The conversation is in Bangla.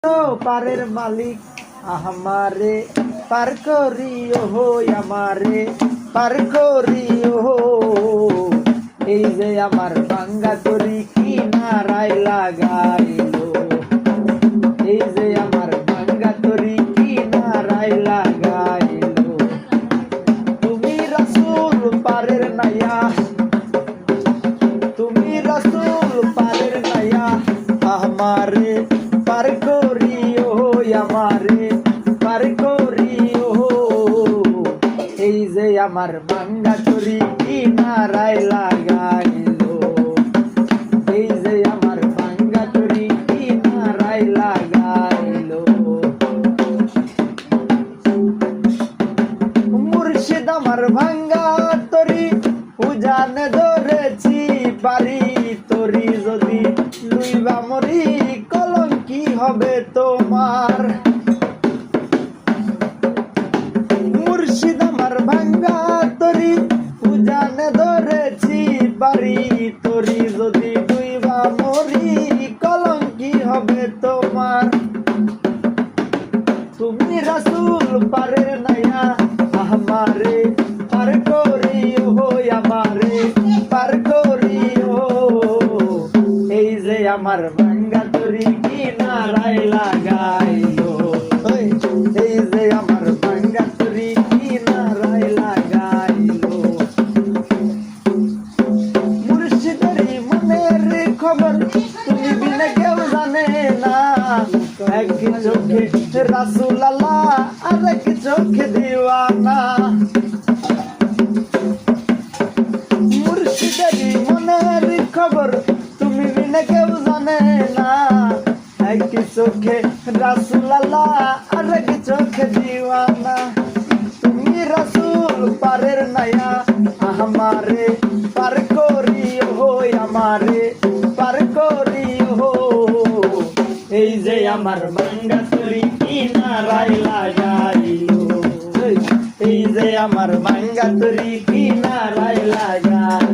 পারের মালিক আমারে পার করিও হো, আমারে পার করিও হো। এই যে আমার ভাঙ্গা তরি কিনারায় লাগাইলো, এই যে আমার ভাঙ্গা তরি কিনারায় লাগাইলো। তুমি রাসূল পারের নাইয়া, তুমি রাসূল পারের নাইয়া, আমারে পার করিও, আমারে পার করিও। এই যে আমার ভাঙ্গা তরি কিনারায় লাগাইলো, এই যে আমার ভাঙ্গা তরি কিনারায় লাগাইলো। মুর্শিদ আমার ভাঙ্গা তরি উজানে ধরেছি বাড়ি, তরি যদি লুইবা মরি কলঙ্কি হবে তোমার। মুর্শিদ আমার ভাঙ্গা তরি উজানে ধরেছি বাড়ি, তরি যদি লুইবা মরি কলঙ্কি হবে তোমার। তুমি রাসূল পারের নাইয়া, আমারে পার করিও, আমারে পার করিও। এই যে আমার ভাঙ্গা তরি কিনারায় লাগাইলো, এই যে আমার ভাঙ্গা তরি কিনারায় লাগাইলো। মুর্শিদের মনের খবর তুমি বিনা কেউ জানে না, এক চোখে রাসূল আল্লাহ আর এক চোখে দিওয়ানা। মুর্শিদের মনের খবর তুমি বিনা কেউ জানে না, এক চোখে রাসূল আল্লাহ আর এক চোখে দিওয়ানা। তুমি রাসূল পারের নাইয়া, আমারে পার করিও, আমারে পার করিও। এই যে আমার ভাঙ্গা তরি কিনারায় লাগাইলো, এই যে আমার ভাঙ্গা তরি কিনারায় লাগাইলো।